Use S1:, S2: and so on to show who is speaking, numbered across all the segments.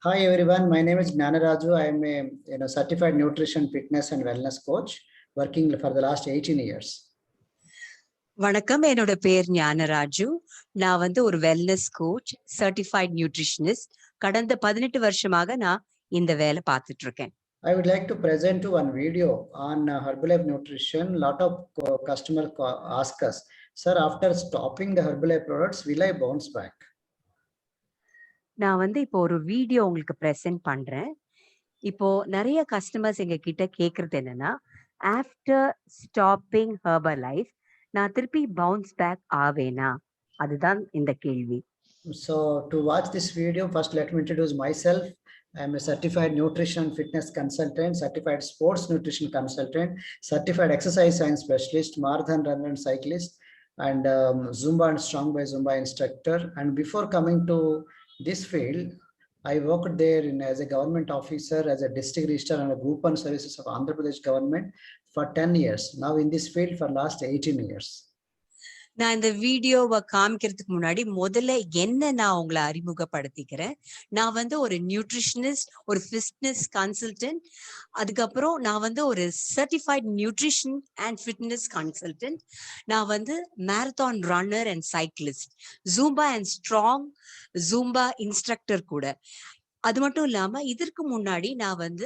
S1: Hi everyone, my name is Gnanaraju. I am a certified nutrition, fitness and wellness coach working for the last 18 years.
S2: வணக்கம், என்னோட பேர் ஞானராஜு. நான் ஒரு wellness coach, certified nutritionist. கடந்த 18 வருஷமாக நான் இந்த வேலை பார்த்துட்டு இருக்கேன்.
S1: I would like to present to one video on Herbalife nutrition. Lot of customers ask us, sir, after stopping the Herbalife products, will I bounce back?
S2: நான் இப்போ ஒரு வீடியோ உங்களுக்கு பிரசன்ட் பண்றேன். இப்போ நிறைய கஸ்டமர்ஸ் எங்க கிட்ட கேக்குறது என்னன்னா, ஆஃப்டர் ஸ்டாப்பிங் ஹெர்பலைஃப் நான் திருப்பி பவுன்ஸ் பேக் ஆவேனா? அதுதான் இந்த கேள்வி.
S1: So to watch this video, first let me introduce myself. I am a certified nutrition fitness consultant, certified sports nutrition consultant, certified exercise science specialist, marathon runner and cyclist, and Zumba and Strong by Zumba instructor. And before coming to this field, I worked there as a government officer, as a district registrar and a group and services of Andhra Pradesh government for 10 years. Now in this field for last 18 years.
S2: நான் இந்த வீடியோவை காமிக்கிறதுக்கு முன்னாடி முதல்ல என்ன நான் உங்களை அறிமுகப்படுத்திக்கிறேன். நான் ஒரு நியூட்ரிஷனிஸ்ட், ஒரு ஃபிட்னஸ் கன்சல்டன்ட். அதுக்கப்புறம் நான் ஒரு certified nutrition and fitness consultant. நான் marathon runner and cyclist, Zumba and strong Zumba instructor கூட. அது மட்டும் இல்லாம இதற்கு முன்னாடி நான்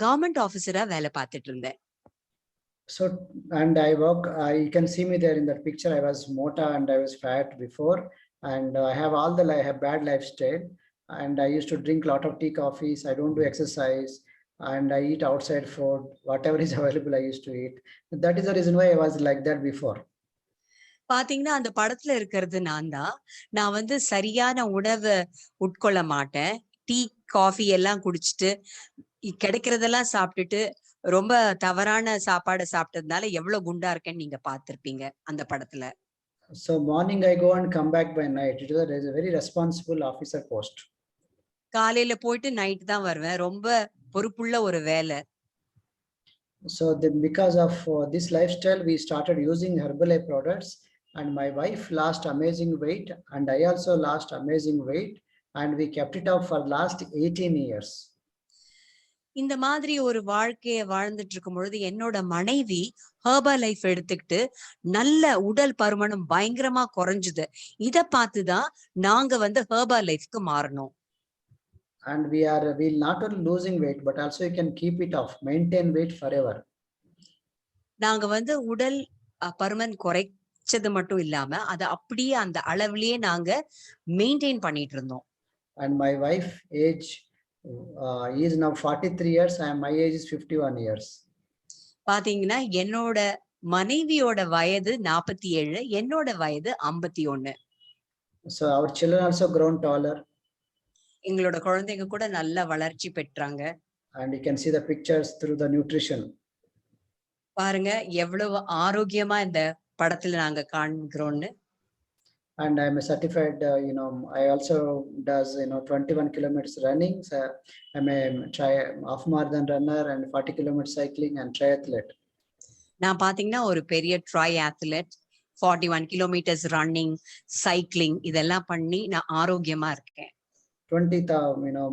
S2: கவர்மெண்ட் ஆபீசரா வேலை பார்த்துட்டு இருந்தேன்.
S1: So, and I work, you can see me there in that picture. I was mota and I was fat before, and I have I have bad lifestyle, and I used to drink a lot of tea, coffees. I don't do exercise, and I eat outside food, whatever is available I used to eat. That is the reason why I was like that before.
S2: பாத்தீங்கன்னா அந்த படத்துல இருக்கிறது நான் தான். நான் சரியான உணவை உட்கொள்ள மாட்டேன். டீ, காஃபி எல்லாம் குடிச்சிட்டு கிடைக்கிறதெல்லாம் சாப்பிட்டுட்டு ரொம்ப தவறான சாப்பாடு சாப்பிட்டதுனால எவ்வளவு குண்டா இருக்கேன்னு நீங்க பார்த்திருப்பீங்க அந்த படத்துல.
S1: So morning I go and come back by night. It is a very responsible officer post.
S2: காலையில போயிட்டு நைட் தான் வருவேன். ரொம்ப பொறுப்புள்ள ஒரு வேலை.
S1: So because of this lifestyle, we started using Herbalife products, and my wife lost amazing weight, and I also lost amazing weight, and we kept it up for last 18 years.
S2: இந்த மாதிரி ஒரு வாழ்க்கையை வாழ்ந்துட்டு இருக்கும் பொழுது என்னோட மனைவி ஹெர்பலைஃப் எடுத்துக்கிட்டு நல்ல உடல் பருமனும் பயங்கரமா குறைஞ்சுது. இத பார்த்துதான் நாங்க ஹெர்பலைஃப்க்கு மாறணும்.
S1: And we'll not only losing weight, but also you can keep it off, maintain weight forever.
S2: நாங்க உடல் பருமன் குறைச்சது மட்டும் இல்லாம அதை அப்படியே அந்த அளவிலேயே நாங்க மெயின்டைன் பண்ணிட்டு இருந்தோம்.
S1: And my wife age is now 43 years, and my age is 51 years.
S2: பாத்தீங்கன்னா என்னோட மனைவியோட வயது 47, என்னோட வயது 51.
S1: So our children also grown taller.
S2: எங்களோட குழந்தைங்க கூட நல்ல வளர்ச்சி பெற்றாங்க.
S1: And you can see the pictures through the nutrition.
S2: பாருங்க எவ்வளவு ஆரோக்கியமா இந்த படத்துல நாங்க காண்கிறோம்னு.
S1: And I'm a certified, I also does 21 kilometers running. So I'm a half marathon runner and 40 kilometers cycling and triathlete.
S2: நான் பாத்தீங்கன்னா ஒரு பெரிய triathlete, 41 kilometers running, cycling இதெல்லாம் பண்ணி நான் ஆரோக்கியமா இருக்கேன்.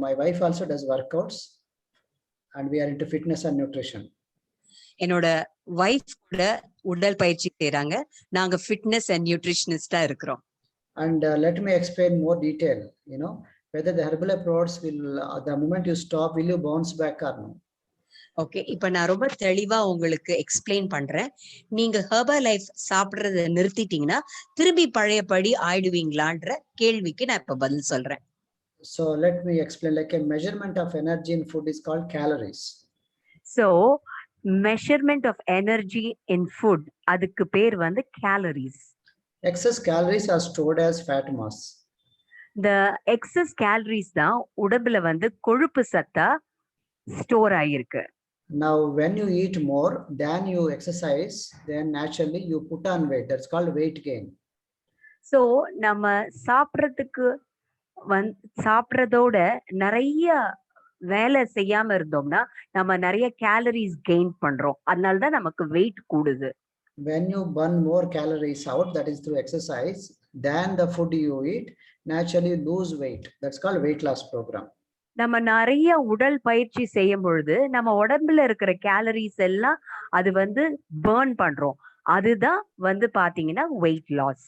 S1: My wife also does workouts, and we are into fitness and nutrition.
S2: என்னோட வைஃப் கூட உடல் பயிற்சி செய்றாங்க. நாங்க ஃபிட்னஸ் அண்ட் நியூட்ரிஷனிஸ்டா இருக்கிறோம்.
S1: And let me explain more detail, whether the Herbalife products will, the moment you stop, will you bounce back or no?
S2: Okay, இப்ப நான் ரொம்ப தெளிவா உங்களுக்கு எக்ஸ்பிளைன் பண்றேன். நீங்க ஹெர்பலைஃப் சாப்பிடுறத நிறுத்திட்டீங்கன்னா திரும்பி பழையபடி ஆயிடுவீங்களான்ற கேள்விக்கு நான் இப்ப பதில் சொல்றேன்.
S1: So let me explain. Like a measurement of energy in food is called calories.
S2: So measurement of energy in food, அதுக்கு பேர் calories.
S1: Excess calories are stored as fat mass.
S2: The excess calories தான் உடம்புல கொழுப்பு சத்தா store ஆயிருக்கு.
S1: Now when you eat more than you exercise, then naturally you put on weight. That's called weight gain.
S2: So நம்ம சாப்பிடுறதோட நிறைய வேலை செய்யாம இருந்தோம்னா நம்ம நிறைய கேலரிஸ் கெயின் பண்றோம். அதனாலதான் நமக்கு வெயிட் கூடுது.
S1: When you burn more calories out, that is through exercise, than the food you eat, naturally you lose weight. That's called weight loss program.
S2: நம்ம நிறைய உடல் பயிற்சி செய்யும் பொழுது நம்ம உடம்புல இருக்கிற கேலரிஸ் எல்லாம் அது வந்து பர்ன் பண்றோம். அதுதான் வந்து பாத்தீங்கன்னா weight loss.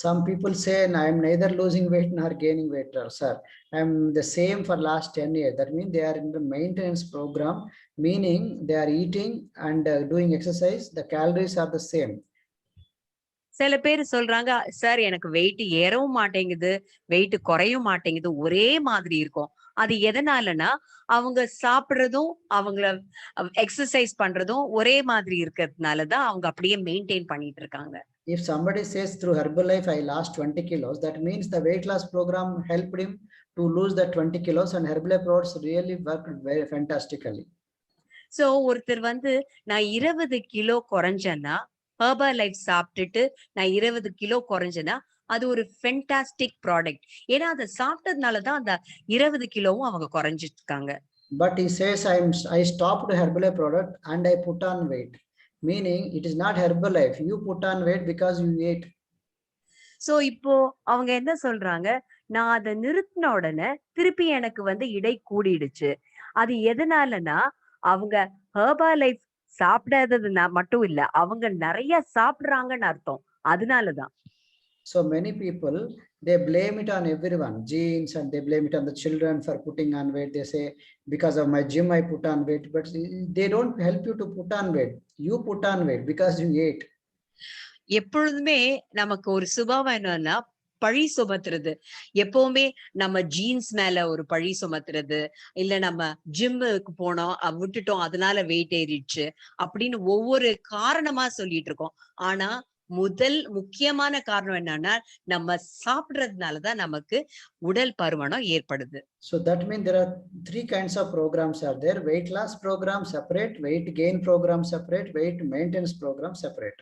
S1: Some people say I am neither losing weight nor gaining weight, sir. I am the same for last 10 years. That means they are in the maintenance program, meaning they are eating and doing exercise. The calories are the same.
S2: சில பேர் சொல்றாங்க, sir எனக்கு wait ஏறவும் மாட்டேங்குது, wait குறையும் மாட்டேங்குது, ஒரே மாதிரி இருக்கும். அது எதனாலனா அவங்க சாப்பிடுறதும் அவங்கள எக்ஸசைஸ் பண்றதும் ஒரே மாதிரி இருக்கிறதுனால தான் அவங்க அப்படியே மெயின்டைன் பண்ணிட்டு இருக்காங்க.
S1: If somebody says through Herbalife I lost 20 kilos, that means the weight loss program helped him to lose that 20 kilos, and Herbalife products really worked very fantastically.
S2: So ஒருத்தர் வந்து நான் 20 கிலோ குறைஞ்சேன்னா ஹெர்பலைஃப் சாப்பிட்டுட்டு நான் 20 kilo குறைஞ்சேன்னா அது ஒரு fantastic product. ஏன்னா அதை சாப்பிட்டதுனால தான் அந்த 20 கிலோவும் அவங்க குறைஞ்சிட்டு இருக்காங்க.
S1: But he says I stopped Herbalife product and I put on weight, meaning it is not Herbalife. You put on weight because you ate.
S2: So இப்போ அவங்க என்ன சொல்றாங்க, நான் அதை நிறுத்தின உடனே திருப்பி எனக்கு வந்து இடை கூடிடுச்சு. அது எதனாலனா அவங்க ஹெர்பலைஃப் சாப்பிடாததுனா மட்டும் இல்ல, அவங்க நிறைய சாப்பிடுறாங்கன்னு அர்த்தம். அதனாலதான்.
S1: So many people, they blame it on everyone, genes, and they blame it on the children for putting on weight. They say, because of my gym, I put on weight, but they don't help you to put on weight. You put on weight because you ate.
S2: எப்பொழுதுமே நமக்கு ஒரு சுபாவம் என்னன்னா பழி சுமத்துறது. எப்பவுமே நம்ம jeans மேல ஒரு பழி சுமத்துறது, இல்ல நம்ம ஜிம்முக்கு போனோம் விட்டுட்டோம் அதனால வெயிட் ஏறிடுச்சு அப்படின்னு ஒவ்வொரு காரணமா சொல்லிட்டு இருக்கோம். ஆனா முக்கியமான காரணம் என்னன்னா நம்ம சாப்பிடுறதுனாலதான் நமக்கு உடல் பருமனம் ஏற்படுது.
S1: So that means there are 3 kinds of programs are there: weight loss program separate, weight gain program separate, weight maintenance program separate.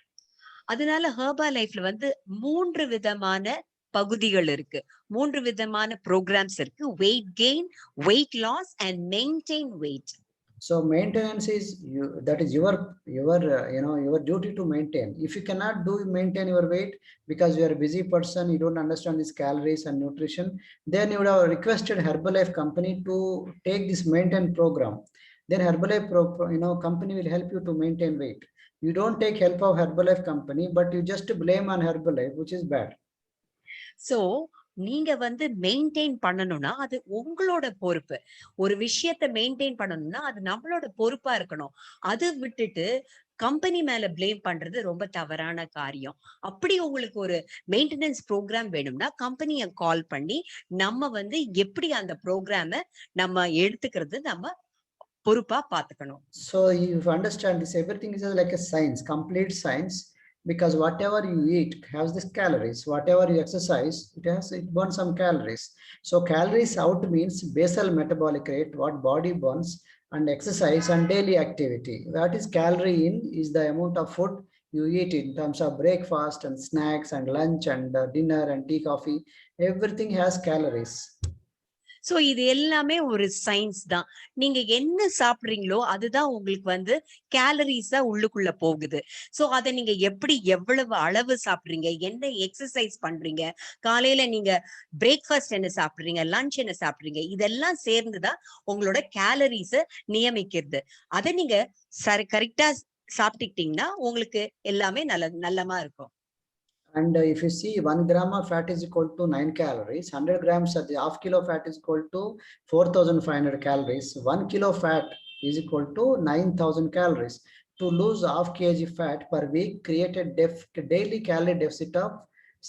S2: அதனால ஹெர்பலைஃப்ல வந்து 3 விதமான பகுதிகள் இருக்கு, 3 விதமான ப்ரோக்ராம்ஸ் இருக்கு. Weight gain, weight loss and maintain weight.
S1: So maintenance is that is your your duty to maintain. If you cannot maintain your weight because you are a busy person, you don't understand these calories and nutrition, then you would have requested Herbalife company to take this maintain program. Then Herbalife company will help you to maintain weight. You don't take help of Herbalife company, but you just blame on Herbalife, which is bad.
S2: So நீங்க வந்து maintain பண்ணணும்னா அது உங்களோட பொறுப்பு. ஒரு விஷயத்தை maintain பண்ணணும்னா அது நம்மளோட பொறுப்பா இருக்கணும். அது விட்டுட்டு கம்பெனி மேல பிளேம் பண்றது ரொம்ப தவறான காரியம். அப்படி உங்களுக்கு ஒரு மெயின்டெனன்ஸ் ப்ரோக்ராம் வேணும்னா கம்பெனியை கால் பண்ணி நம்ம வந்து எப்படி அந்த ப்ரோக்ராம நம்ம எடுத்துக்கிறது நம்ம பொறுப்பா பாத்துக்கணும்.
S1: So you understand this, everything is like a science, complete science. Because whatever you eat has this calories, whatever you exercise, it burns some calories. So calories out means basal metabolic rate, what body burns, and exercise and daily activity. That is calorie in is the amount of food you eat in terms of breakfast and snacks and lunch and dinner and tea, coffee. Everything has calories.
S2: So இது எல்லாமே ஒரு science தான். நீங்க என்ன சாப்பிடுறீங்களோ அதுதான் உங்களுக்கு வந்து கேலரிஸா உள்ளுக்குள்ள போகுது. சோ அதை நீங்க எப்படி எவ்வளவு அளவு சாப்பிடுறீங்க, என்ன எக்ஸசைஸ் பண்றீங்க, காலையில நீங்க பிரேக்ஃபாஸ்ட் என்ன சாப்பிடுறீங்க, லஞ்ச் என்ன சாப்பிடுறீங்க, இதெல்லாம் சேர்ந்துதான் உங்களோட கேலரிஸ நியமிக்கிறது. அதை நீங்க கரெக்டா சாப்பிட்டுக்கிட்டீங்கன்னா உங்களுக்கு எல்லாமே நல்லமா இருக்கும்.
S1: And if you see 1 gram of fat is equal to 9 calories, 100 grams of the half kilo fat is equal to 4,500 calories. 1 kilo fat is equal to 9,000 calories. To lose half kg fat per week, create a daily calorie deficit of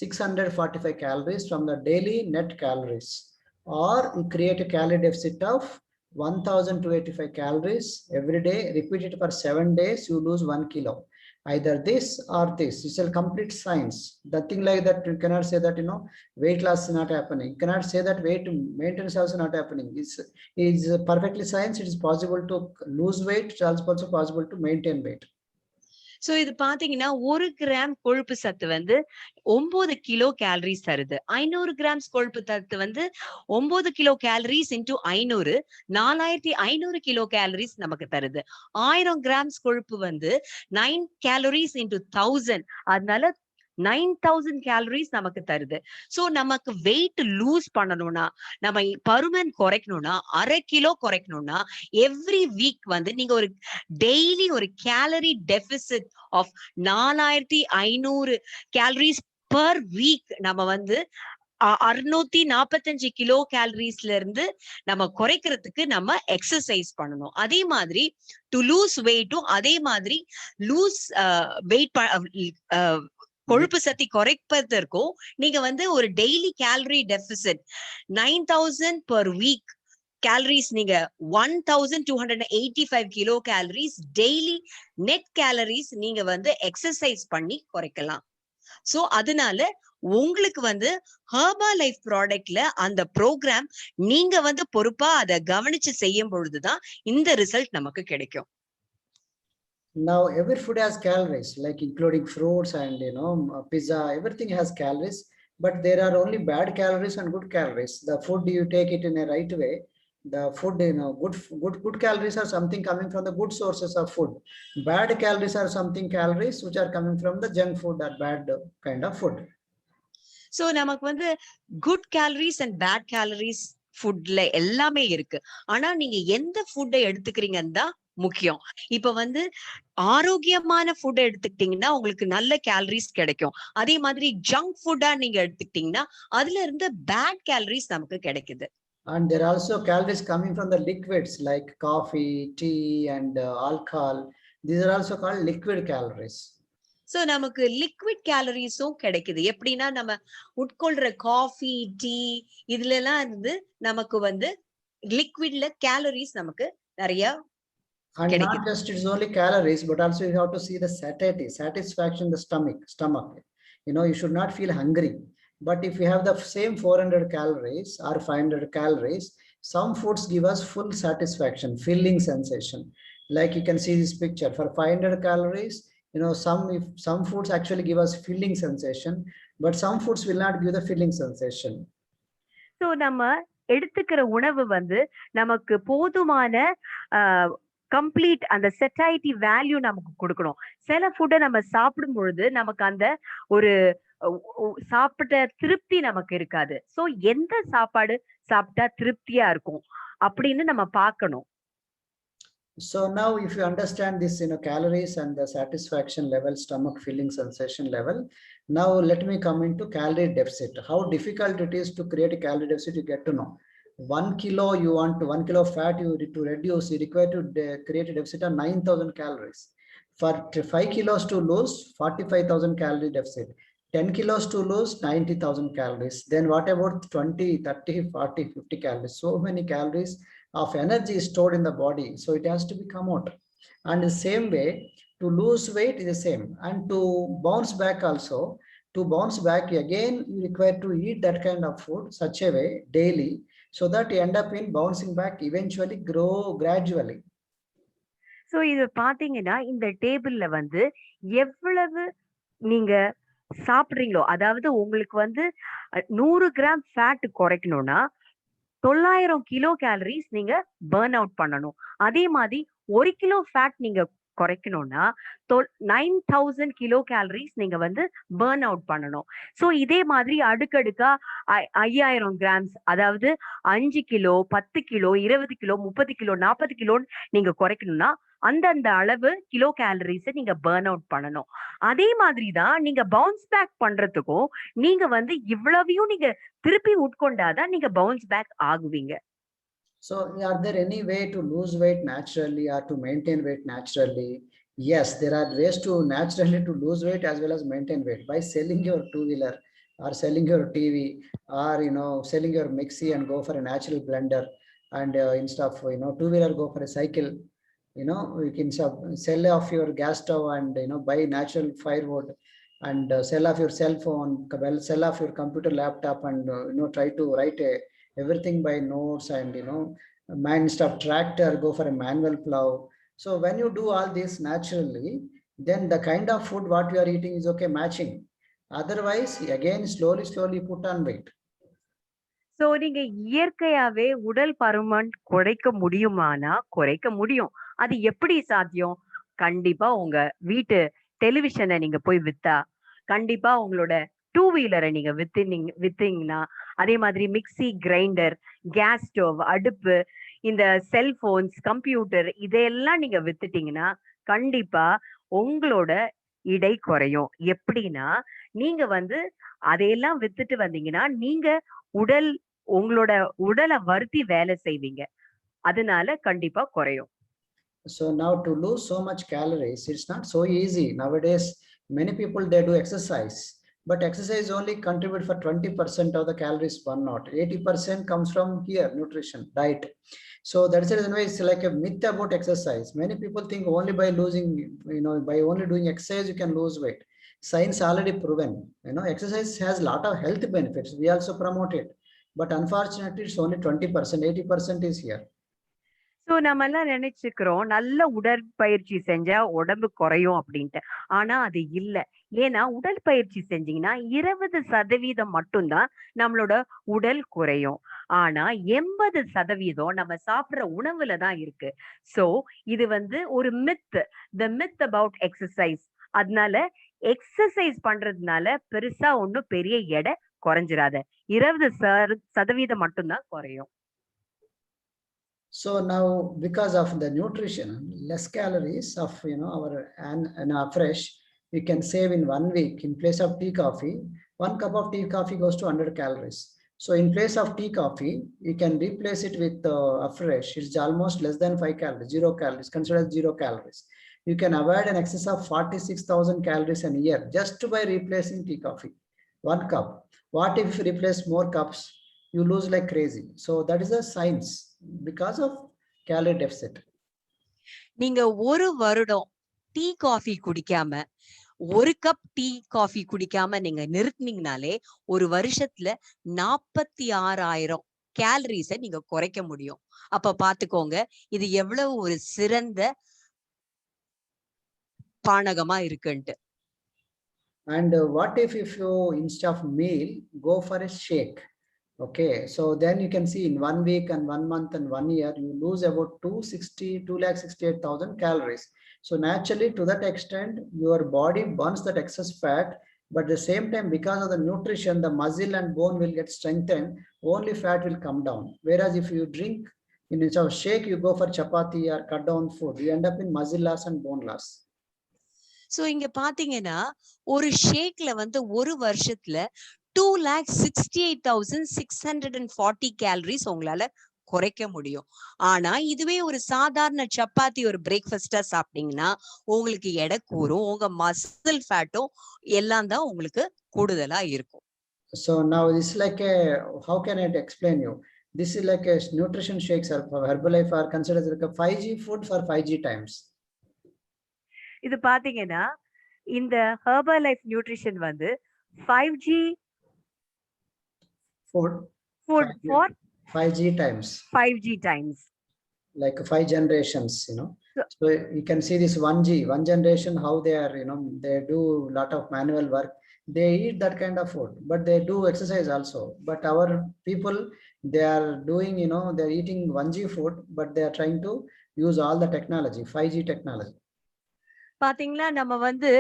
S1: 645 calories from the daily net calories, or you create a calorie deficit of 1,285 calories every day. Repeat it for 7 days, you lose 1 kilo. Either this or this. It's a complete science. Nothing like that. You cannot say that weight loss is not happening. You cannot say that weight maintenance is also not happening. It's perfectly science. It is possible to lose weight. It's also possible to maintain weight.
S2: So இது பாத்தீங்கன்னா 1 gram கொழுப்பு சத்து வந்து 9 kilo calories தருது. 500 grams கொழுப்பு சத்து வந்து 9 kilo calories into 500 4500 kilo calories நமக்கு தருது. 1000 கிராம்ஸ் கொழுப்பு வந்து 9 கேலரிஸ் இன்டூ 1000, அதனால 9000 கேலரிஸ் நமக்கு தருது. சோ நமக்கு வெயிட் லூஸ் பண்ணணும்னா, நம்ம பருமன் குறைக்கணும்னா, 1/2 கிலோ குறைக்கணும்னா, எவ்ரி வீக் வந்து நீங்க ஒரு டெய்லி ஒரு calorie deficit of 4500 calories per week நம்ம வந்து 645 கிலோ கேலரிஸ்ல இருந்து நம்ம குறைக்கிறதுக்கு நம்ம எக்ஸசைஸ் பண்ணணும். அதே மாதிரி டு லூஸ் வெயிட்டும் அதே மாதிரி லூஸ் வெயிட் கொழுப்பு சக்தி குறைப்பதற்கும் நீங்க வந்து ஒரு daily calorie deficit 9000 per week calories நீங்க 1285 kilo calories daily net calories நீங்க வந்து எக்ஸசைஸ் பண்ணி குறைக்கலாம். சோ அதனால உங்களுக்கு வந்து ஹெர்பா லைஃப் ப்ராடக்ட்ல அந்த ப்ரோக்ராம் நீங்க வந்து பொறுப்பா அதை கவனிச்சு செய்யும் பொழுதுதான் இந்த ரிசல்ட் நமக்கு கிடைக்கும்.
S1: Now every food has calories, like including fruits and pizza, everything has calories, but there are only bad calories and good calories. The food you take it in a right way, the food, good calories are something coming from the good sources of food. Bad calories are something calories which are coming from the junk food or bad kind of food.
S2: So நமக்கு வந்து good calories and bad calories ஃபுட்ல எல்லாமே இருக்கு. ஆனா நீங்க எந்த ஃபுட்டை எடுத்துக்கிறீங்கன்னு தான் முக்கியம். இப்ப வந்து ஆரோக்கியமான ஃபுட் எடுத்துக்கிட்டீங்கன்னா உங்களுக்கு நல்ல கேலரிஸ் கிடைக்கும். அதே மாதிரி ஜங்க் ஃபுட்டா நீங்க எடுத்துக்கிட்டீங்கன்னா அதுல இருந்து பேட் கேலரிஸ் நமக்கு கிடைக்குது.
S1: And there are also calories coming from the liquids like coffee, tea, and alcohol. These are also called liquid calories.
S2: So நமக்கு லிக்விட் கேலரிஸும் கிடைக்குது. எப்படின்னா நம்ம உட்கொள்ற காஃபி, டீ இதுல எல்லாம் இருந்து நமக்கு வந்து லிக்விட்ல கேலரிஸ் நமக்கு நிறைய
S1: And
S2: கிடைக்குது.
S1: not just it's only calories, but also you have to see the satiety, satisfaction in the stomach. You should not feel hungry. But if you have the same 400 calories or 500 calories, some foods give us full satisfaction, filling sensation. Like you can see this picture. For 500 calories, some foods actually give us filling sensation, but some foods will not give the filling sensation.
S3: So நம்ம எடுத்துக்கிற உணவு வந்து நமக்கு போதுமான complete அந்த satiety value நமக்கு கொடுக்கணும். சில ஃபுட்டை நம்ம சாப்பிடும் பொழுது நமக்கு அந்த ஒரு சாப்பிட்ட திருப்தி நமக்கு இருக்காது. சோ எந்த சாப்பாடு சாப்பிட்டா திருப்தியா இருக்கும் அப்படின்னு நம்ம பார்க்கணும்.
S1: So now if you understand this, calories and the satisfaction level, stomach filling sensation level, now let me come into calorie deficit. How difficult it is to create a calorie deficit, you get to know. 1 kilo, you want 1 kilo of fat, to reduce, you require to create a deficit of 9,000 calories. For 5 kilos to lose, 45,000 calorie deficit. 10 kilos to lose, 90,000 calories. Then what about 20, 30, 40, 50 calories? So many calories of energy is stored in the body, so it has to be come out. And the same way, to lose weight is the same, and to bounce back also, to bounce back again you require to eat that kind of food such a way daily, so that you end up in bouncing back, eventually grow gradually.
S3: So இது பாத்தீங்கன்னா இந்த டேபிள்ல வந்து எவ்வளவு நீங்க சாப்பிடுறீங்களோ, அதாவது உங்களுக்கு வந்து 100 கிராம் ஃபேட் குறைக்கணும்னா 900 கிலோ கேலரிஸ் நீங்க பர்ன் அவுட் பண்ணணும். அதே மாதிரி 1 கிலோ ஃபேட் நீங்க குறைக்கணும்னா 9000 கிலோ கேலரிஸ் நீங்க வந்து பர்ன் அவுட் பண்ணணும். சோ இதே மாதிரி அடுக்கடுக்கா 5000 கிராம்ஸ், அதாவது 5 kilo, 10 kilo, 20 kilo, 30 kilo, 40 kilo நீங்க குறைக்கணும்னா அந்தந்த அளவு கிலோ கேலரிஸை நீங்க பர்ன் அவுட் பண்ணணும். அதே மாதிரிதான் நீங்க பவுன்ஸ் பேக் பண்றதுக்கும் நீங்க வந்து இவ்வளவையும் நீங்க திருப்பி உட்கொண்டாதான் நீங்க பவுன்ஸ் பேக் ஆகுவீங்க.
S1: So are there any way to lose weight naturally or to maintain weight naturally? Yes, there are ways to naturally to lose weight as well as maintain weight by selling your two-wheeler or selling your TV or selling your mixie and go for a natural blender, and instead of two-wheeler go for a cycle. You can sell off your gas stove and buy natural firewood, and sell off your cell phone, sell off your computer, laptop, and try to write everything by notes, and instead of tractor go for a manual plow. So when you do all this naturally, then the kind of food what you are eating is okay, matching. Otherwise again slowly put on weight.
S3: So நீங்க இயற்கையாவே உடல் பருமன் குறைக்க முடியுமானா குறைக்க முடியும். அது எப்படி சாத்தியம்? கண்டிப்பா உங்க வீட்டு டெலிவிஷனை நீங்க போய் வித்தா, கண்டிப்பா உங்களோட டூ வீலரை நீங்க வித்தீங்கன்னா, அதே மாதிரி மிக்ஸி, கிரைண்டர், கேஸ் ஸ்டவ், அடுப்பு, இந்த செல்போன்ஸ், கம்ப்யூட்டர் இதையெல்லாம் நீங்க வித்துட்டீங்கன்னா, கண்டிப்பா உங்களோட இடை குறையும். எப்படின்னா, நீங்க வந்து அதையெல்லாம் வித்துட்டு வந்தீங்கன்னா, நீங்க உடல் உங்களோட உடல வருத்தி வேலை செய்வீங்க. அதனால கண்டிப்பா குறையும்.
S1: So now to lose so much calories, it's not so easy. Nowadays, many people, they do exercise, but exercise only contribute for 20% of the calories burn out. 80% comes from here, nutrition, diet. So that's the reason why it's like a myth about exercise. Many people think only by losing, by only doing exercise, you can lose weight. Science already proven, exercise has a lot of health benefits. We also promote it, but unfortunately, it's only 20%, 80% is here.
S3: So நம்ம எல்லாம் நினைச்சுக்கிறோம் நல்ல உடற்பயிற்சி செஞ்சா உடம்பு குறையும் அப்படின்ட்டு. ஆனா அது இல்ல. ஏன்னா உடற்பயிற்சி செஞ்சீங்கன்னா 20% மட்டும்தான் நம்மளோட உடல் குறையும். ஆனா 80% நம்ம சாப்பிடுற உணவுல தான் இருக்கு. சோ இது வந்து ஒரு myth. The myth about exercise. அதனால எக்ஸசைஸ் பண்றதுனால பெருசா ஒண்ணும் பெரிய எடை குறைஞ்சிராத. 20% மட்டும்தான் குறையும்.
S1: So now, because of the nutrition, less calories of our and fresh, we can save in 1 week. In place of tea coffee, 1 cup of tea coffee goes to 100 calories. So in place of tea coffee, you can replace it with fresh. It's almost less than 5 calories, 0 calories, considered 0 calories. You can avoid an excess of 46,000 calories a year just by replacing tea coffee. 1 cup. What if you replace more cups? You lose like crazy. So that is a science because of calorie deficit.
S2: நீங்க ஒரு வருடம் tea coffee குடிக்காம 1 cup tea coffee குடிக்காம நீங்க நிறுத்தினீங்கனாலே ஒரு வருஷத்துல 46,000 கேலரிஸ நீங்க குறைக்க முடியும். அப்ப பாத்துக்கோங்க இது எவ்வளவு ஒரு சிறந்த பானகமா இருக்குன்ட்டு.
S1: And what if you instead of meal go for a shake? Okay, so then you can see in 1 week and 1 month and 1 year, you lose about 268,000 calories. So naturally, to that extent, your body burns that excess fat, but at the same time, because of the nutrition, the muscle and bone will get strengthened, only fat will come down. Whereas if you drink, instead of shake, you go for chapati or cut down food, you end up in muscle loss and bone loss.
S2: So இங்க பாத்தீங்கன்னா ஒரு ஷேக்ல வந்து ஒரு வருஷத்துல 2,68,640 calories உங்களால குறைக்க முடியும். ஆனா இதுவே ஒரு சாதாரண சப்பாத்தி ஒரு பிரேக்ஃபாஸ்டா சாப்பிட்டீங்கன்னா உங்களுக்கு எடை கூறும், உங்க மசில் ஃபேட்டும் எல்லாம் தான் உங்களுக்கு கூடுதலா இருக்கும்.
S1: So now this is like how can I explain you? This is like a nutrition shakes or Herbalife are considered like a 5G food for 5G times.
S3: இது பாத்தீங்கன்னா இந்த ஹெர்பலைஃப் நியூட்ரிஷன் வந்து 5G
S1: food
S3: for
S1: 5G times.
S3: 5G times.
S1: Like 5 generations, So you can see this 1G, one generation, how they are, they do a lot of manual work. They eat that kind of food, but they do exercise also. But our people, they are doing, they're eating 1G food, but they are trying to use all the technology, 5G technology.
S3: பாத்தீங்களா நம்ம வந்து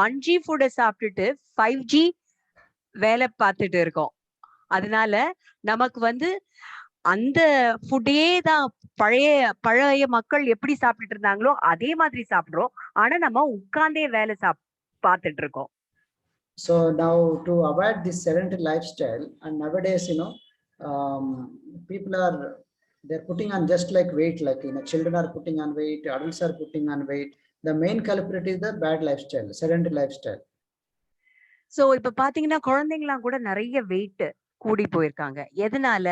S3: 1G ஃபுட்டை சாப்பிட்டுட்டு 5G வேலை பார்த்துட்டு இருக்கோம். அதனால நமக்கு வந்து அந்த ஃபுட்டே தான் பழைய மக்கள் எப்படி சாப்பிட்டுட்டு இருந்தாங்களோ அதே மாதிரி சாப்பிடுறோம். ஆனா நம்ம உட்கார்ந்தே வேலை பார்த்துட்டு இருக்கோம்.
S1: So now to avoid this sedentary lifestyle, and nowadays, people are, they're putting on just like weight, like children are putting on weight, adults are putting on weight. The main culprit is the bad lifestyle, sedentary lifestyle.
S3: So இப்ப பாத்தீங்கன்னா குழந்தைங்களாம் கூட நிறைய wait கூடி போயிருக்காங்க. எதனால?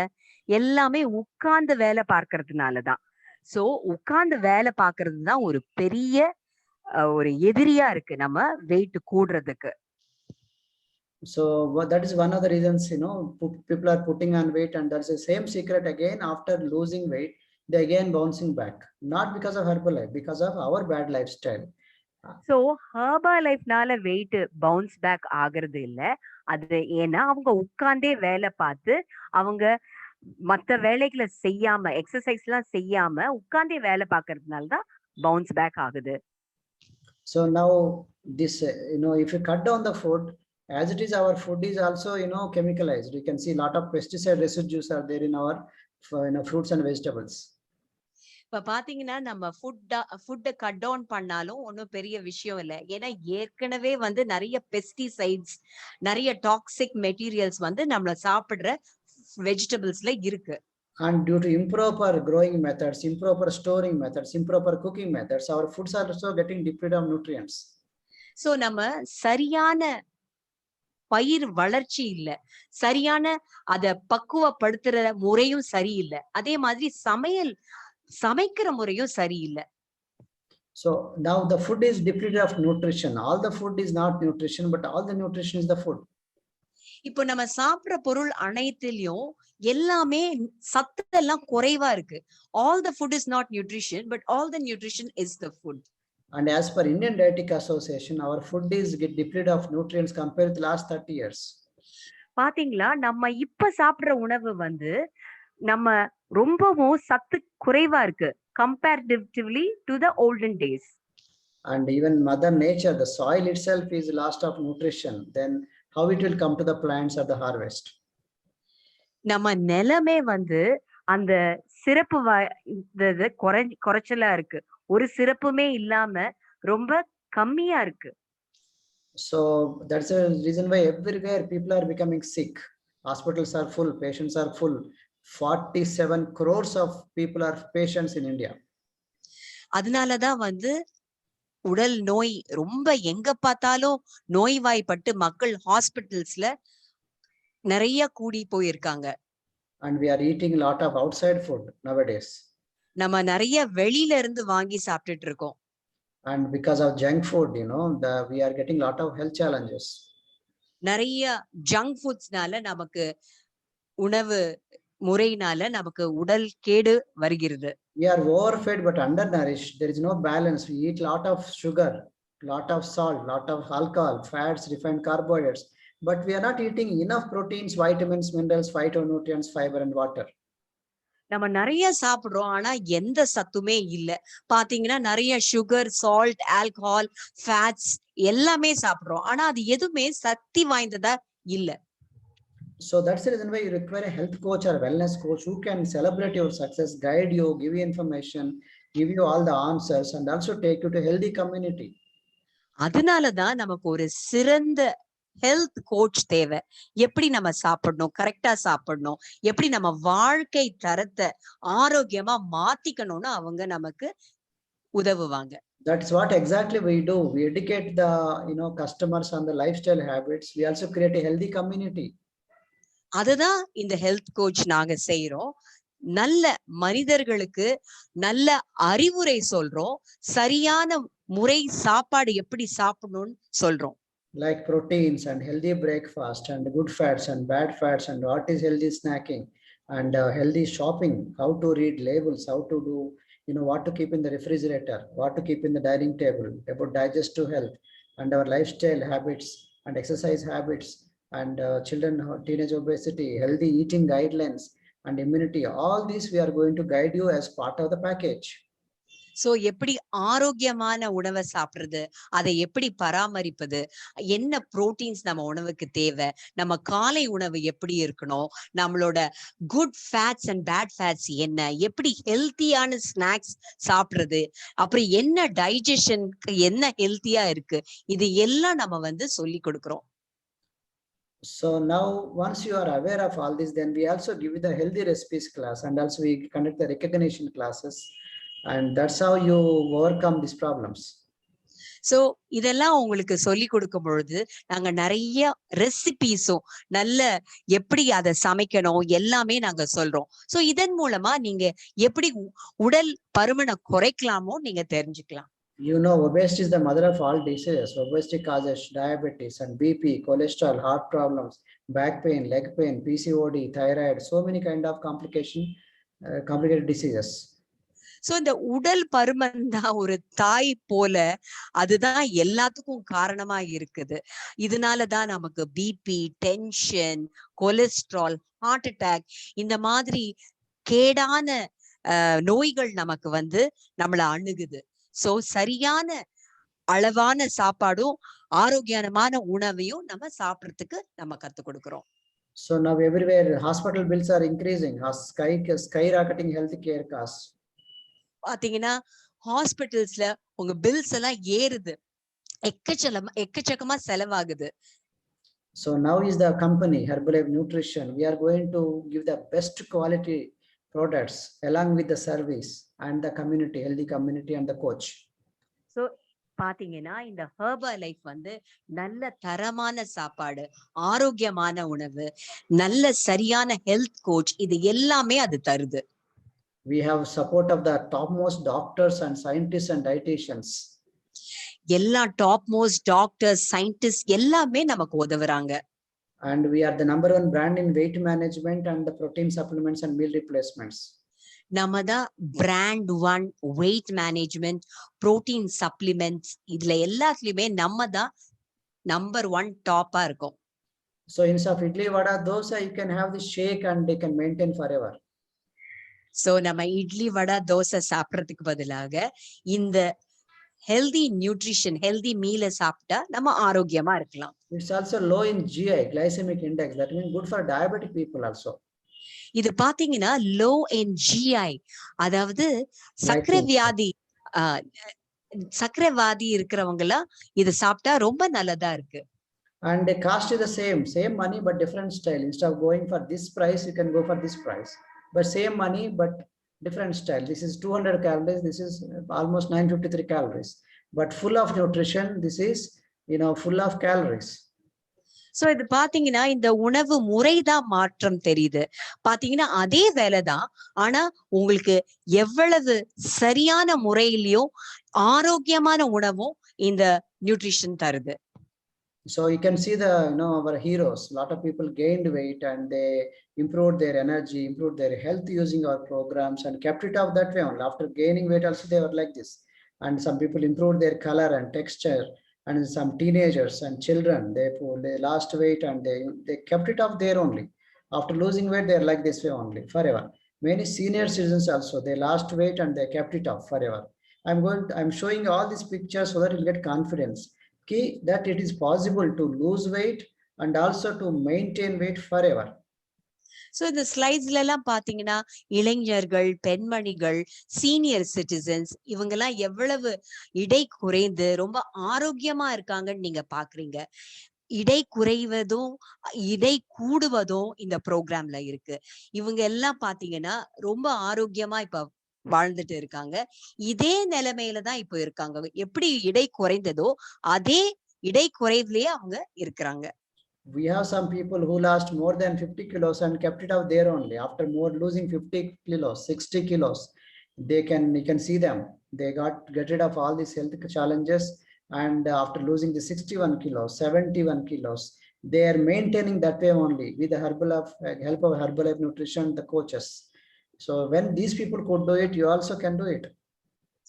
S3: எல்லாமே உட்கார்ந்து வேலை பார்க்கறதுனாலதான். சோ உட்கார்ந்து வேலை பார்க்கறது தான் ஒரு பெரிய ஒரு எதிரியா இருக்கு நம்ம wait கூடுறதுக்கு.
S1: So that is one of the reasons, people are putting on weight, and that's the same secret again. After losing weight, they again bouncing back, not because of Herbalife, because of our bad lifestyle.
S3: So ஹெர்பலைஃப்னால weight bounce back ஆகுறது இல்ல. அது ஏன்னா அவங்க உட்கார்ந்தே வேலை பார்த்து அவங்க மத்த வேலைகளை செய்யாம எக்ஸசைஸ் எல்லாம் செய்யாம உட்கார்ந்தே வேலை பார்க்கறதுனால தான் பவுன்ஸ் பேக் ஆகுது.
S1: So now this, if you cut down the food, as it is, our food is also, chemicalized. You can see a lot of pesticide residues are there in our, fruits and vegetables.
S2: இப்ப பாத்தீங்கன்னா நம்ம ஃபுட்டை cut down பண்ணாலும் ஒன்றும் பெரிய விஷயம் இல்லை. ஏன்னா ஏற்கனவே வந்து நிறைய பெஸ்டிசைட்ஸ், நிறைய டாக்ஸிக் மெட்டீரியல்ஸ் வந்து நம்மள சாப்பிடுற வெஜிடபிள்ஸ்ல இருக்கு.
S1: And due to improper growing methods, improper storing methods, improper cooking methods, our foods are also getting depleted of nutrients.
S2: So நம்ம சரியான பயிர் வளர்ச்சி இல்ல, சரியான அத பக்குவப்படுத்துற முறையும் சரியில்லை, அதே மாதிரி சமைக்கிற முறையும் சரியில்லை.
S1: So now the food is depleted of nutrition. All the food is not nutrition, but all the nutrition is the food.
S2: இப்போ நம்ம சாப்பிடுற பொருள் அனைத்திலும் எல்லாமே சத்து எல்லாம் குறைவா இருக்கு. All the food is not nutrition, but all the nutrition is the food.
S1: And as per Indian Dietetic Association, our food is get depleted of nutrients compared to the last 30 years.
S3: பாத்தீங்களா, நம்ம இப்ப சாப்பிடுற உணவு வந்து நம்ம ரொம்பவும் சத்து குறைவா இருக்கு comparatively to the olden days.
S1: And even Mother Nature, the soil itself is lost of nutrition. Then how it will come to the plants at the harvest?
S3: நம்ம நிலமே வந்து அந்த சிறப்பு குறைச்சலா இருக்கு. ஒரு சிறப்புமே இல்லாம ரொம்ப கம்மியா இருக்கு.
S1: So that's a reason why everywhere people are becoming sick. Hospitals are full, patients are full. 47 crores of people are patients in India.
S2: அதனாலதான் வந்து உடல் நோய் ரொம்ப எங்க பார்த்தாலும் நோய்வாய்ப்பட்டு மக்கள் ஹாஸ்பிட்டல்ஸ்ல நிறைய கூடி போயிருக்காங்க.
S1: And we are eating a lot of outside food nowadays.
S2: நம்ம நிறைய வெளியில இருந்து வாங்கி சாப்பிட்டுட்டு இருக்கோம்.
S1: And because of junk food, we are getting a lot of health challenges.
S2: நிறைய ஜங்க் ஃபுட்ஸ்னால நமக்கு உணவு முறையினால நமக்கு உடல் கேடு வருகிறது.
S1: We are overfed but undernourished. There is no balance. We eat lot of sugar, lot of salt, lot of alcohol, fats, refined carbohydrates, but we are not eating enough proteins, vitamins, minerals, phytonutrients, fiber and water.
S2: நம்ம நிறைய சாப்பிடுறோம், ஆனா எந்த சத்துமே இல்ல. பாத்தீங்கன்னா நிறைய sugar, salt, alcohol, fats எல்லாமே சாப்பிடுறோம், ஆனா அது எதுவுமே சக்தி வாய்ந்ததா இல்ல.
S1: So that's the reason why you require a health coach or wellness coach who can celebrate your success, guide you, give you information, give you all the answers, and also take you to healthy community.
S2: அதனாலதான் நமக்கு ஒரு சிறந்த health coach தேவை. எப்படி நம்ம சாப்பிடணும், கரெக்டா சாப்பிடணும், எப்படி நம்ம வாழ்க்கை தரத்தை ஆரோக்கியமா மாத்திக்கணும்னு அவங்க நமக்கு உதவுவாங்க.
S1: That's what exactly we do. We educate the customers on the lifestyle habits. We also create a healthy community.
S2: அதுதான் இந்த ஹெல்த் கோச் நாங்க செய்யறோம். நல்ல மனிதர்களுக்கு நல்ல அறிவுரை சொல்றோம், சரியான முறை சாப்பாடு எப்படி சாப்பிடணும்னு சொல்றோம்.
S1: Like proteins and healthy breakfast and good fats and bad fats and what is healthy snacking and healthy shopping, how to read labels, how to do, what to keep in the refrigerator, what to keep in the dining table, about digestive health and our lifestyle habits and exercise habits and children, teenage obesity, healthy eating guidelines and immunity. All these we are going to guide you as part of the package.
S2: So எப்படி ஆரோக்கியமான உணவை சாப்பிடுறது, அதை எப்படி பராமரிப்பது, என்ன proteins நம்ம உணவுக்கு தேவை, நம்ம காலை உணவு எப்படி இருக்கணும், நம்மளோட good fats and bad fats என்ன, எப்படி ஹெல்த்தியான ஸ்நாக்ஸ் சாப்பிடுறது, அப்புறம் என்ன டைஜஷனுக்கு என்ன ஹெல்த்தியா இருக்கு, இது எல்லாம் நம்ம வந்து சொல்லி கொடுக்கிறோம்.
S1: So now once you are aware of all this, then we also give you the healthy recipes class and also we conduct the recognition classes. And that's how you overcome these problems.
S2: So இதெல்லாம் உங்களுக்கு சொல்லி கொடுக்கும் பொழுது நாங்க நிறைய ரெசிபிஸும் நல்ல எப்படி அதை சமைக்கணும் எல்லாமே நாங்க சொல்றோம். சோ இதன் மூலமா நீங்க எப்படி உடல் பருமனை குறைக்கலாமோ நீங்க தெரிஞ்சுக்கலாம்.
S1: Obesity is the mother of all diseases. Obesity causes diabetes and BP, cholesterol, heart problems, back pain, leg pain, PCOD, thyroid, so many kind of complicated diseases.
S2: So இந்த உடல் பருமன் தான் ஒரு தாய் போல, அதுதான் எல்லாத்துக்கும் காரணமா இருக்குது. இதனாலதான் நமக்கு BP, tension, cholesterol, heart attack இந்த மாதிரி கேடான நோய்கள் நமக்கு வந்து நம்மள அணுகுது. சோ சரியான அளவான சாப்பாடும் ஆரோக்கியமான உணவையும் நம்ம சாப்பிடறதுக்கு நம்ம கத்து கொடுக்கிறோம்.
S1: So now everywhere hospital bills are increasing, skyrocketing health care costs.
S2: பாத்தீங்கன்னா ஹாஸ்பிட்டல்ஸ்ல உங்க பில்ஸ் எல்லாம் ஏறுது, எக்கச்சக்கமா செலவாகுது.
S1: So now is the company Herbalife Nutrition. We are going to give the best quality products along with the service and the community, healthy community and the coach.
S3: So பாத்தீங்கன்னா இந்த herbal life வந்து
S2: நல்ல தரமான சாப்பாடு, ஆரோக்கியமான உணவு, நல்ல சரியான ஹெல்த் கோச், இது எல்லாமே அது தருது.
S1: We have support of the topmost doctors and scientists and dietitians.
S2: எல்லா டாப் மோஸ்ட் டாக்டர்ஸ், சயின்டிஸ்ட் எல்லாமே நமக்கு உதவுறாங்க.
S1: And we are the #1 brand in weight management and the protein supplements and meal replacements.
S2: நம்ம தான் brand 1 wait management, protein supplements, இதுல எல்லாத்துலயுமே நம்ம தான் #1 டாப்பா இருக்கும்.
S1: So instead of idli, vada, dosa, you can have this shake and they can maintain forever.
S2: So நம்ம இட்லி வடை தோசை சாப்பிடறதுக்கு பதிலாக இந்த ஹெல்தி நியூட்ரிஷன், ஹெல்தி மீலை சாப்பிட்டா நம்ம ஆரோக்கியமா இருக்கலாம்.
S1: It's also low in GI, glycemic index. That means good for diabetic people also.
S2: இது பாத்தீங்கன்னா லோ இன் GI, அதாவது சர்க்கரை வியாதி இருக்கிறவங்க எல்லாம் இது சாப்பிட்டா ரொம்ப நல்லதா இருக்கு.
S1: And the cost is the same money but different style. Instead of going for this price, you can go for this price. But same money but different style. This is 200 calories. This is almost 953 calories. But full of nutrition. This is, full of calories.
S2: So இது பாத்தீங்கன்னா இந்த உணவு முறைதான் மாற்றம் தெரியுது. பாத்தீங்கன்னா அதே வேலைதான், ஆனா உங்களுக்கு எவ்வளவு சரியான முறையிலயும் ஆரோக்கியமான உணவும் இந்த நியூட்ரிஷன் தருது.
S1: So you can see our heroes. A lot of people gained weight and they improved their energy, improved their health using our programs and kept it up that way only. After gaining weight also they were like this. And some people improved their color and texture, and some teenagers and children, they lost weight and they kept it up there only. After losing weight, they are like this way only forever. Many senior citizens also, they lost weight and they kept it up forever. I'm showing all these pictures so that you'll get confidence that it is possible to lose weight and also to maintain weight forever.
S2: So இந்த ஸ்லைட்ஸ்ல எல்லாம் பாத்தீங்கன்னா இளைஞர்கள், பெண்மணிகள், senior citizens, இவங்க எல்லாம் எவ்வளவு இடை குறைந்து ரொம்ப ஆரோக்கியமா இருக்காங்கன்னு நீங்க பாக்குறீங்க. இடை குறைவதும் இடை கூடுவதும் இந்த ப்ரோக்ராம்ல இருக்கு. இவங்க எல்லாம் பாத்தீங்கன்னா ரொம்ப ஆரோக்கியமா இப்ப வாழ்ந்துட்டு இருக்காங்க. இதே நிலைமையில தான் இப்போ இருக்காங்க. எப்படி இடை குறைந்ததோ அதே இடை குறைவுலயே அவங்க இருக்கிறாங்க.
S1: We have some people who lost more than 50 kilos and kept it out there only. After losing 50 kilos, 60 kilos, you can see them. They get rid of all these health challenges, and after losing the 61 kilos, 71 kilos, they are maintaining that way only with the help of Herbalife Nutrition, the coaches. So when these people could do it, you also can do it.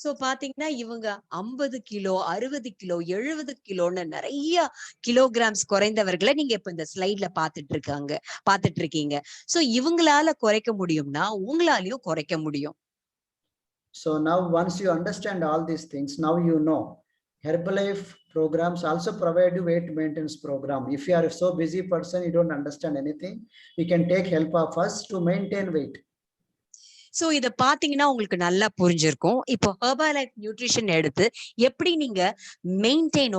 S2: So பாத்தீங்கன்னா இவங்க 50 kilo, 60 kilo, 70 கிலோன்னு நிறைய kilograms குறைந்தவர்களை நீங்க இப்ப இந்த ஸ்லைட்ல பாத்துட்டு இருக்கீங்க. So இவங்களால குறைக்க முடியும்னா உங்களாலையும் குறைக்க முடியும்.
S1: So now once you understand all these things, now you know Herbalife programs also provide you weight maintenance program. If you are so busy person, you don't understand anything, you can take help of us to maintain weight.
S2: So இத பாத்தீங்கன்னா உங்களுக்கு நல்லா புரிஞ்சிருக்கும். இப்போ Herbalife nutrition எடுத்து எப்படி நீங்க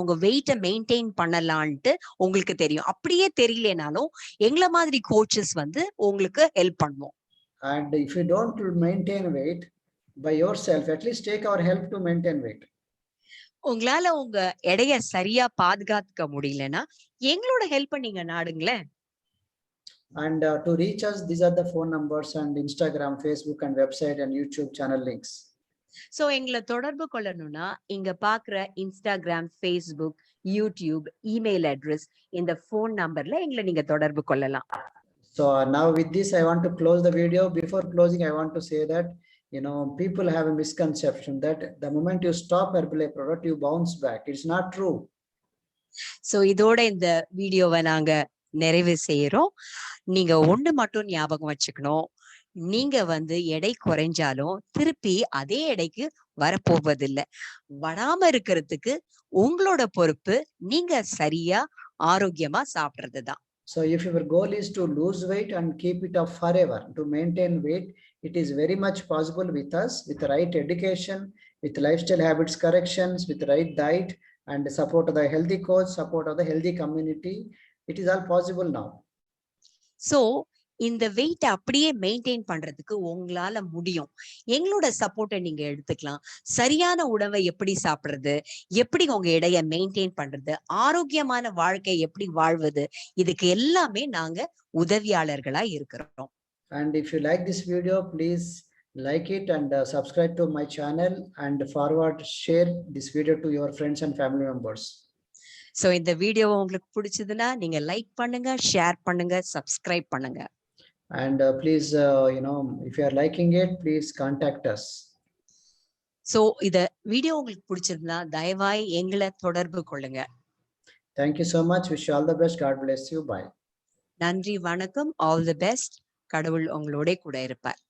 S2: உங்க வெயிட்ட மெயின்டைன் பண்ணலான்ட்டு உங்களுக்கு தெரியும். அப்படியே தெரியலனாலும் எங்களை மாதிரி கோச்சஸ் வந்து உங்களுக்கு ஹெல்ப் பண்ணுவோம்.
S1: And if you don't maintain weight by yourself, at least take our help to maintain weight.
S2: உங்களால உங்க எடைய சரியா பாதுகாத்துக்க முடியலன்னா எங்களோட ஹெல்ப் நீங்க நாடுங்களேன்.
S1: And to reach us, these are the phone numbers and Instagram, Facebook and website and YouTube channel links.
S2: So எங்களை தொடர்பு கொள்ளணும்னா இங்க பாக்குற Instagram, Facebook, YouTube, email address, இந்த போன் நம்பர்ல எங்களை நீங்க தொடர்பு கொள்ளலாம்.
S1: So now with this, I want to close the video. Before closing, I want to say that, people have a misconception that the moment you stop Herbalife product, you bounce back. It's not true.
S2: So இதோட இந்த வீடியோவை நாங்க நிறைவு செய்யறோம். நீங்க ஒண்ணு மட்டும் ஞாபகம் வச்சுக்கணும், நீங்க வந்து எடை குறைஞ்சாலும் திருப்பி அதே எடைக்கு வரப்போவதில்லை. வராம இருக்கிறதுக்கு உங்களோட பொறுப்பு நீங்க சரியா ஆரோக்கியமா சாப்பிடுறதுதான்.
S1: So if your goal is to lose weight and keep it off forever, to maintain weight, it is very much possible with us, with the right education, with lifestyle habits corrections, with the right diet, and support of the healthy coach, support of the healthy community. It is all possible now.
S2: So இந்த wait அப்படியே maintain பண்றதுக்கு உங்களால முடியும். எங்களோட சப்போர்ட்டை நீங்க எடுத்துக்கலாம். சரியான உணவை எப்படி சாப்பிடுறது, எப்படி உங்க எடையை மெயின்டைன் பண்றது, ஆரோக்கியமான வாழ்க்கை எப்படி வாழ்வது, இதுக்கு எல்லாமே நாங்க உதவியாளர்களா இருக்கிறோம்.
S1: And if you like this video, please like it and subscribe to my channel and forward share this video to your friends and family members.
S2: So இந்த வீடியோ உங்களுக்கு பிடிச்சதுன்னா நீங்க லைக் பண்ணுங்க, ஷேர் பண்ணுங்க, சப்ஸ்கிரைப் பண்ணுங்க.
S1: And please, if you are liking it, please contact us.
S2: So இத video உங்களுக்கு பிடிச்சிருந்தா தயவாய் எங்களை தொடர்பு கொள்ளுங்க.
S1: Thank you so much. Wish you all the best. God bless you. Bye.
S2: நன்றி, வணக்கம். All the best. கடவுள் உங்களோட கூட இருப்பார்.